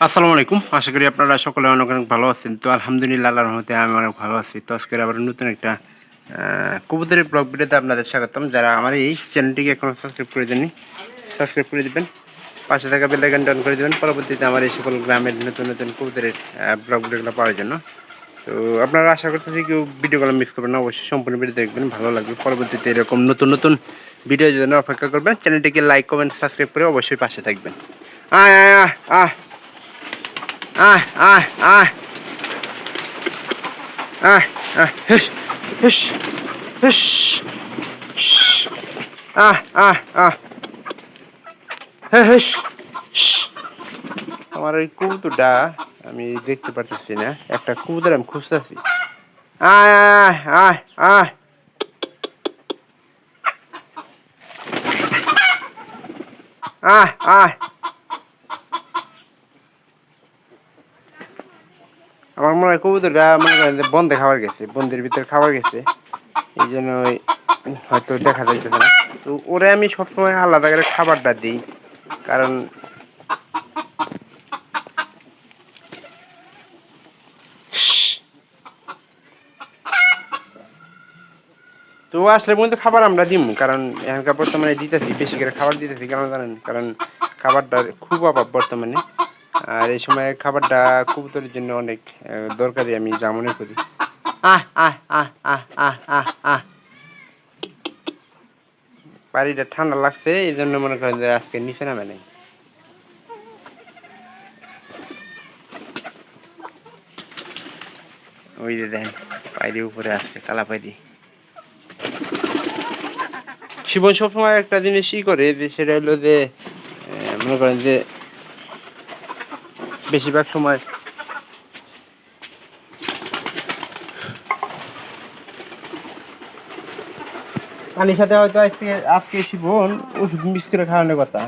আসসালামু আলাইকুম। আশা করি আপনারা সকলে অনেক, অনেক ভালো আছেন। তো আলহামদুলিল্লাহ আল্লাহর রহমতে আমি অনেক ভালো আছি। তো আজকের আবার নতুন একটা কবুতরের ব্লগ ভিডিওতে আপনাদের স্বাগতম। যারা আমার এই চ্যানেলটিকে এখনো সাবস্ক্রাইব করে দেননি, সাবস্ক্রাইব করে দিবেন। পাশে থাকা বেল আইকনটা অন করে দিবেন। পরবর্তীতে আমার এই সকল গ্রামের নতুন, নতুন কবুতরের ব্লগ ভিডিওগুলো পাওয়ার জন্য। তো আপনারা আশা করতেছি কেউ ভিডিওগুলো মিস করবেন না। অবশ্যই সম্পূর্ণ ভিডিও দেখবেন, ভালো লাগবে। পরবর্তীতে এরকম নতুন, নতুন ভিডিওর জন্য অপেক্ষা করবেন। চ্যানেলটিকে লাইক, কমেন্ট, সাবস্ক্রাইব করে অবশ্যই পাশে থাকবেন। আয়, আয়, আয়, আয়। Ah, ah, ah, ah, ah, hush, hush, hush, shh, ah, ah, ah, hush, shh. আমার ওই কবুতরটা আমি দেখতে পারতেছি না, একটা কবুতর আমি খুঁজতেছি। আয়, আয়, আয়, আয়, আয়, আয়। আমার মনে হয় কবুতরটা মনে করেন যে বন্ধে খাবার গেছে, বন্দের ভিতরে খাবার গেছে, এই জন্য হয়তো দেখা যাইতেছে না। তো ওরে আমি সবসময় আলাদা করে খাবারটা দিই, কারণ তো আসলে কিন্তু খাবার আমরা দিমু, কারণ এখানকার বর্তমানে দিতেছি, বেশি করে খাবার দিতেছি কেন জানেন, কারণ খাবারটার খুব অভাব বর্তমানে। আর এই সময় খাবারটা কবুতরের জন্য অনেক দরকারি আমি যা মনে করি। আহ আহ আহ আহ আহ আহ আহ বাড়িটা ঠান্ডা লাগছে, এই জন্য মনে করেন যে আজকে নিচে নামে নাই। ওই যে দেখেন পায়রি উপরে আসছে, কালা পায়রি। শিবন সবসময় একটা জিনিসই করে, যে সেটা হলো যে মনে করেন যে বেশিরভাগ সময় পানির সাথে হয়তো আজকে শিবন ওষুধ মিক্স করে খাওয়ানোর কথা।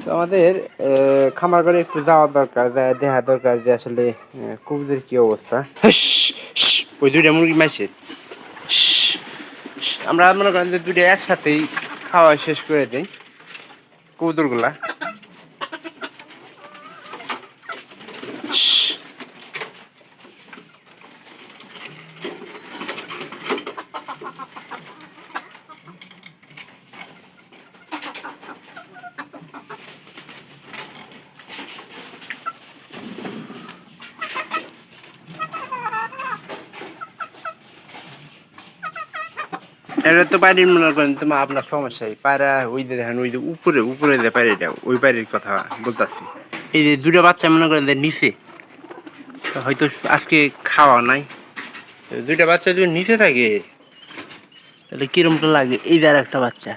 তো আমাদের খামার করে একটু যাওয়া দরকার, দেখা দরকার যে আসলে কবুতরের কি অবস্থা। ওই দুইটা মুরগি মাইছে, আমরা মনে করেন যে দুইটা একসাথেই খাওয়া শেষ করে দিই কবুতরগুলা। এটা তো পায়রির মনে করেন তোমার আপনার সমস্যাই, পায়রা ওই যে দেখেন, ওই যে উপরে উপরে যে পায়রিটা, ওই পায়রির কথা বলতেছি। এই যে দুটো বাচ্চা মনে করেন যে নিচে, হয়তো আজকে খাওয়া নাই। দুইটা বাচ্চা যদি নিচে থাকে তাহলে কিরমটা লাগে। এই যে আর একটা বাচ্চা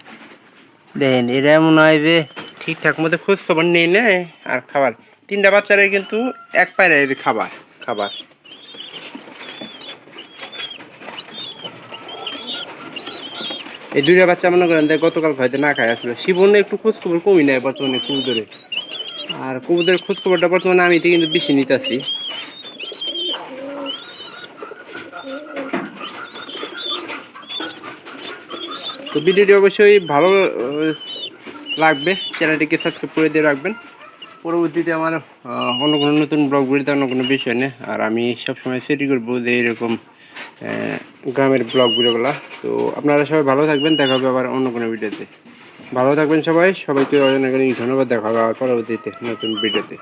দেখেন, এরা মনে হয় যে ঠিকঠাক মতো খোঁজ খবর নেই না। আর খাবার তিনটা বাচ্চারা কিন্তু এক পায়রা খাবার খাবার। এই দুইটা বাচ্চা মনে করেন গতকাল হয়তো না খায় আসলে। শিবনে একটু খোঁজ খবর কমই নেয় বর্তমানে কবুতরে। আর কবুতরের খোঁজ খবরটা বর্তমানে আমি কিন্তু বেশি নিতেছি। তো ভিডিওটি অবশ্যই ভালো লাগবে, চ্যানেলটিকে সাবস্ক্রাইব করে দিয়ে রাখবেন। পরবর্তীতে আমার অন্য কোনো নতুন ব্লগ ভিডিওতে অন্য কোনো বিষয় নেই। আর আমি সবসময় সেটি করবো যে এরকম গ্রামের ব্লগ ভিডিওগুলো। তো আপনারা সবাই ভালো থাকবেন, দেখা হবে আবার অন্য কোনো ভিডিওতে। ভালো থাকবেন সবাই, সবাইকে অনেক অনেক ধন্যবাদ। দেখা হবে আবার পরবর্তীতে নতুন ভিডিওতে।